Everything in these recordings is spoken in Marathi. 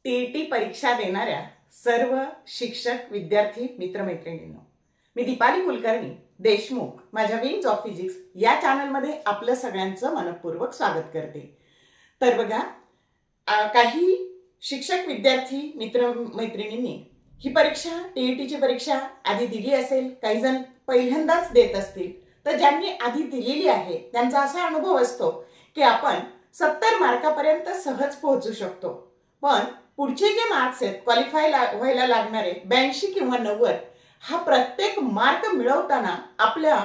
टीईटी परीक्षा देणाऱ्या सर्व शिक्षक विद्यार्थी मित्रमैत्रिणींनो, मी दीपाली कुलकर्णी देशमुख माझ्या विंग्स ऑफ फिजिक्स या चॅनलमध्ये आपलं सगळ्यांचं मनपूर्वक स्वागत करते. तर बघा, काही शिक्षक विद्यार्थी मित्रमैत्रिणींनी ही परीक्षा टीईटीची परीक्षा आधी दिली असेल, काही जण पहिल्यांदाच देत असतील. तर ज्यांनी आधी दिलेली आहे त्यांचा असा अनुभव असतो की आपण 70 मार्कापर्यंत सहज पोहोचू शकतो, पण पुढचे जे मार्क्स आहेत क्वालिफाय व्हायला लागणारे 82 किंवा 90, हा प्रत्येक मार्क मिळवताना आपल्या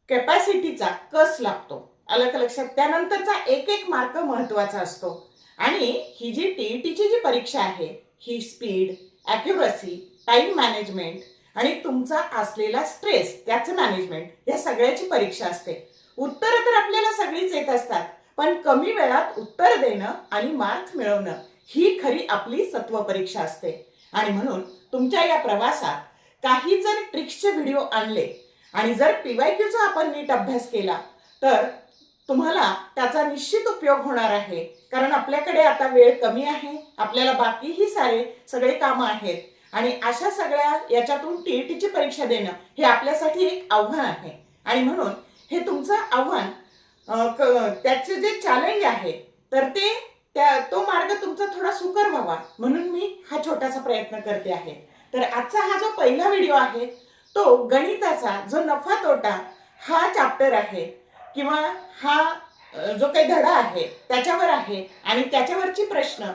कॅपॅसिटीचा कस लागतो. आलं का लक्षात? त्यानंतरचा एक एक मार्क महत्त्वाचा असतो. आणि ही जी टीईटीची जी परीक्षा आहे ही स्पीड, ॲक्युरसी, टाइम मॅनेजमेंट आणि तुमचा असलेला स्ट्रेस त्याचं मॅनेजमेंट या सगळ्याची परीक्षा असते. उत्तरं तर आपल्याला सगळीच येत असतात, पण कमी वेळात उत्तर देणं आणि मार्क्स मिळवणं ही खरी आपली सत्व परीक्षा असते. आणि म्हणून तुमच्या या प्रवासात काही जर ट्रिक्सचे व्हिडिओ आणले आणि जर पीवायक्यूचा आपण नीट अभ्यास केला तर तुम्हाला त्याचा निश्चित उपयोग होणार आहे. कारण आपल्याकडे आता वेळ कमी आहे, आपल्याला बाकीही सगळे कामं आहेत आणि अशा सगळ्या याच्यातून टीईटीची परीक्षा देणं हे आपल्यासाठी एक आव्हान आहे. आणि म्हणून हे तुमचं आव्हान, त्याचे जे चॅलेंज आहे तर तो मार्ग तुमचा थोडा सुकर व्हावा म्हणून मी हा छोटासा प्रयत्न करते आहे. तर आजचा हा जो पहिला व्हिडिओ आहे तो गणिताचा जो नफा तोटा हा चॅप्टर आहे किंवा हा जो काही धडा आहे त्याच्यावर आहे. आणि त्याच्यावरची प्रश्न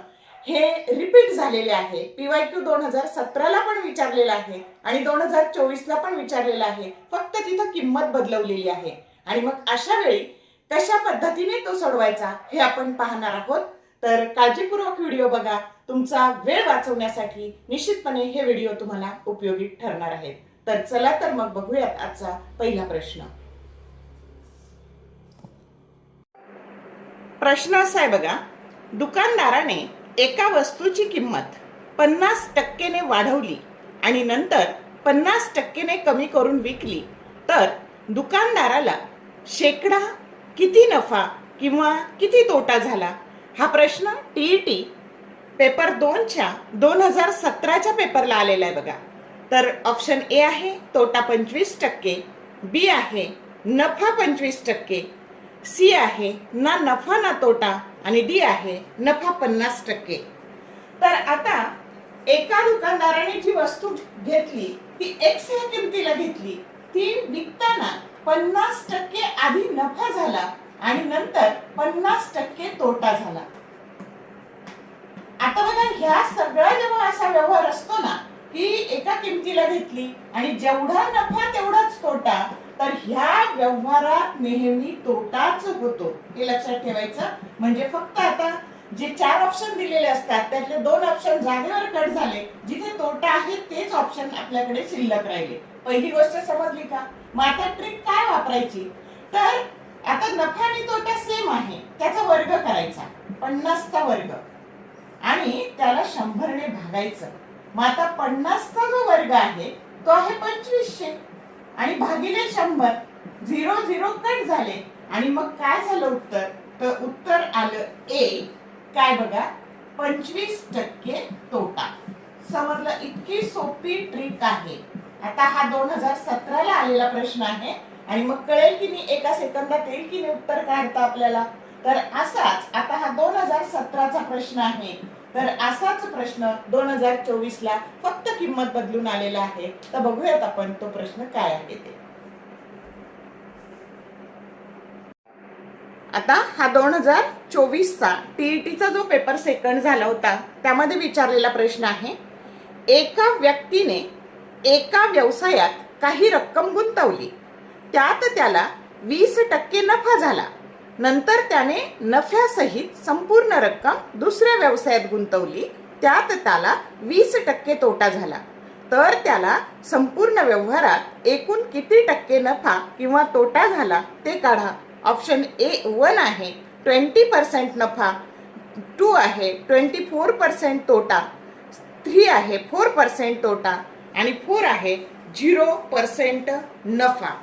हे रिपीट झालेले आहे. पीवायक्यू 2017ला पण विचारलेला आहे आणि 2024ला पण विचारलेला आहे, फक्त तिथं किंमत बदलवलेली आहे. आणि मग अशा वेळी कशा पद्धतीने तो सोडवायचा हे आपण पाहणार आहोत. तर काळजीपूर्वक व्हिडिओ बघा. तुमचा वेळ वाचवण्यासाठी निश्चितपणे हे व्हिडिओ तुम्हाला उपयोगी ठरणार आहेत. तर चला तर मग बघूयात आजचा पहिला प्रश्न. प्रश्न असा आहे बघा, दुकानदाराने एका वस्तूची किंमत 50% वाढवली आणि नंतर 50% कमी करून विकली, तर दुकानदाराला शेकडा किती नफा किंवा किती तोटा झाला? हा प्रश्न टीईटी पेपर 2च्या 2017च्या पेपरला आलेला आहे बघा. तर ऑप्शन ए आहे तोटा 25%, बी आहे नफा 25%, सी आहे ना नफा ना तोटा आणि डी आहे नफा 50%. तर आता एका दुकानदाराने जी वस्तू घेतली ती एक्स या किमतीला घेतली, ती विकताना 50% आधी नफा झाला आणि नंतर 50% तोटा झाला. आता बघा, ह्या सगळा जेव्हा असा व्यवहार असतो ना की एका किमतीला घेतली आणि जेवढा नफा तेवढाच तोटा, तर ह्या व्यवहारात नेहमी तोटाच होतो. हे लक्षात ठेवायचं. म्हणजे फक्त आता जे 4 ऑप्शन दिलेले असतात त्यातले 2 ऑप्शन जागेवर कट झाले, जिथे तोटा आहे तेच ऑप्शन आपल्याकडे शिल्लक राहिले. पहिली गोष्ट समजली का? मग आता ट्रिक काय वापरायची? तर आता नफा आणि तोटा सेम आहे, त्याचा वर्ग करायचा, 50चा वर्ग, आणि त्याला 100ने भागायचं. मग आता 50चा जो वर्ग आहे तो आहे 2500 आणि भागिले 100, 0 0 कट झाले आणि मग काय झालं उत्तर? तर उत्तर आलं ए. काय बघा, 25% तोटा. समजलं? इतकी सोपी ट्रिक आहे. आता हा 2017ला आलेला प्रश्न आहे आणि मग कळेल की मी एका सेकंदात येईल की नाही उत्तर काढता आपल्याला. तर असाच आता हा 2017चा प्रश्न आहे. तर असाच प्रश्न 2024ला फक्त किंमत बदलून आलेला आहे. तर बघूयात आपण तो प्रश्न काय आहे ते. आता हा 2024चा टीईटीचा जो पेपर सेकंड झाला होता त्यामध्ये विचारलेला प्रश्न आहे, एका व्यक्तीने एका व्यवसायात काही रक्कम गुंतवली, त्यात त्याला 20% नफा झाला. नंतर त्याने नफ्यासहित संपूर्ण रक्कम दुसऱ्या व्यवसायात गुंतवली, त्यात त्याला 20% तोटा झाला. तर त्याला संपूर्ण व्यवहारात एकूण किती टक्के नफा किंवा तोटा झाला ते काढा. ऑप्शन ए 1 आहे 20% नफा, 2 आहे 24% तोटा, 3 आहे 4% तोटा आणि 4 आहे 0% नफा.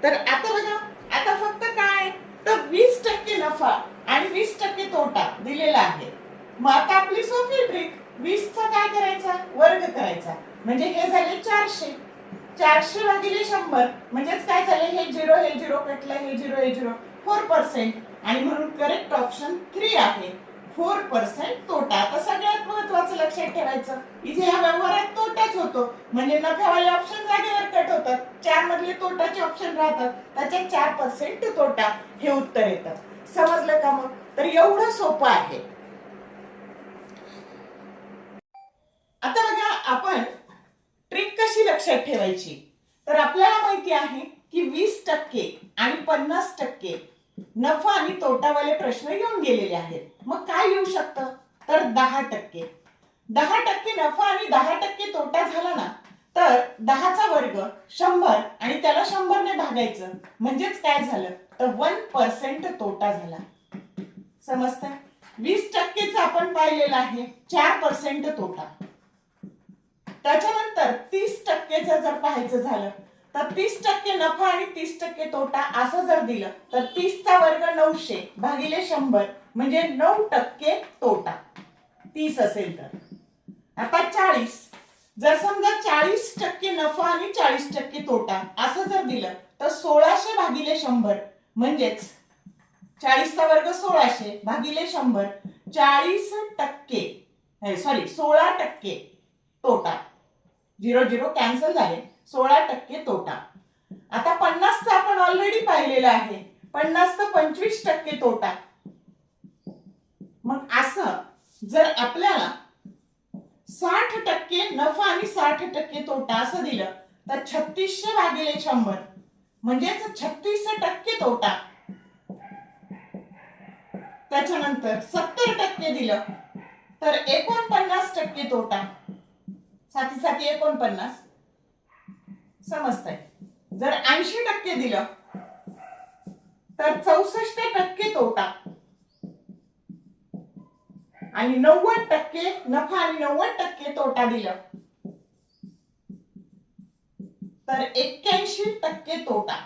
तर आता बघा, आता फक्त काय, तर 20% नफा आणि 20% तोटा दिलेला आहे. मग आता आपली सोपी ट्रिक, 20चा काय करायचा, वर्ग करायचा. म्हणजे हे झाले 400. 400 भागिले 100 म्हणजेच काय झाले, हे 0 हे 0 कटलं, हे 0 हे 0, 4%. आणि म्हणून करेक्ट ऑप्शन 3 आहे, 4% तोटा. आता सगळ्यात महत्त्वाचं लक्षात ठेवायचं, इथे या व्यवहारात तोटाच होतो, म्हणजे नफ्यावाले ऑप्शन जागेवर कट होतात, 4 मधले तोटाचे ऑप्शन राहतात, त्याच्यात 4% तोटा हे उत्तर येतं. समजलं का? मग तर एवढं सोपं आहे. आता बघा, आपण ट्रिक कशी लक्षात ठेवायची. तर आपल्याला माहिती आहे की 20% आणि 50% नफा आणि तोटावाले प्रश्न येऊन गेलेले आहेत. मग काय येऊ शकतं, तर 10%. 10% नफा आणि 10% तोटा झाला ना, तर 10चा वर्ग 100 आणि त्याला 100 ने भागायचं, म्हणजेच काय झालं, तर 1% तोटा झाला. समजतंय? 20%चा आपण पाहिलेला आहे 4% तोटा. त्याच्यानंतर 30%चं जर पाहायचं झालं तर 30% नफा आणि 30% तोटा असं जर दिलं तर 30चा वर्ग 900 भागिले 100 म्हणजे 9% तोटा 30 असेल तर. आता 40, जर समजा 40% नफा आणि 40% तोटा असं जर दिलं तर 1600 भागिले 100 म्हणजेच 40चा वर्ग 1600 भागिले 100 16% तोटा. 0 कॅन्सल झाले, 16% तोटा. आता 50चा आपण ऑलरेडी पाहिलेला आहे, 50 तर 25% तोटा. मग असं जर आपल्याला 60% नफा आणि 60% तोटा असं दिलं तर 3600 भागिले 100 म्हणजेच 36% तोटा. त्याच्यानंतर 70% दिलं तर 49% तोटा. साथी 49. समजतंय? जर 80% दिलं तर 64% तोटा. आणि 90% नफा आणि 90% तोटा दिलं तर 81% तोटा.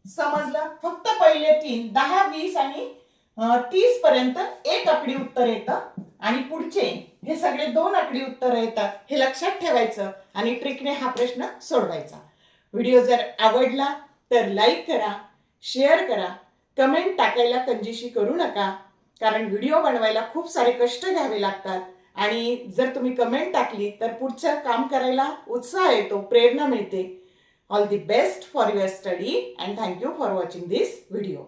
समजलं? फक्त पहिले 3 10 20 आणि 30 पर्यंत एक आकडी उत्तर येतं आणि पुढचे हे सगळे 2 आकडी उत्तर येतात. हे लक्षात ठेवायचं आणि ट्रिकने हा प्रश्न सोडवायचा. व्हिडिओ जर आवडला तर लाईक करा, शेअर करा, कमेंट टाकायला कंजूसी करू नका, कारण व्हिडिओ बनवायला खूप सारे कष्ट घ्यावे लागतात. आणि जर तुम्ही कमेंट टाकली तर पुढचं काम करायला उत्साह येतो, प्रेरणा मिळते. All the best for your study and thank you for watching this video.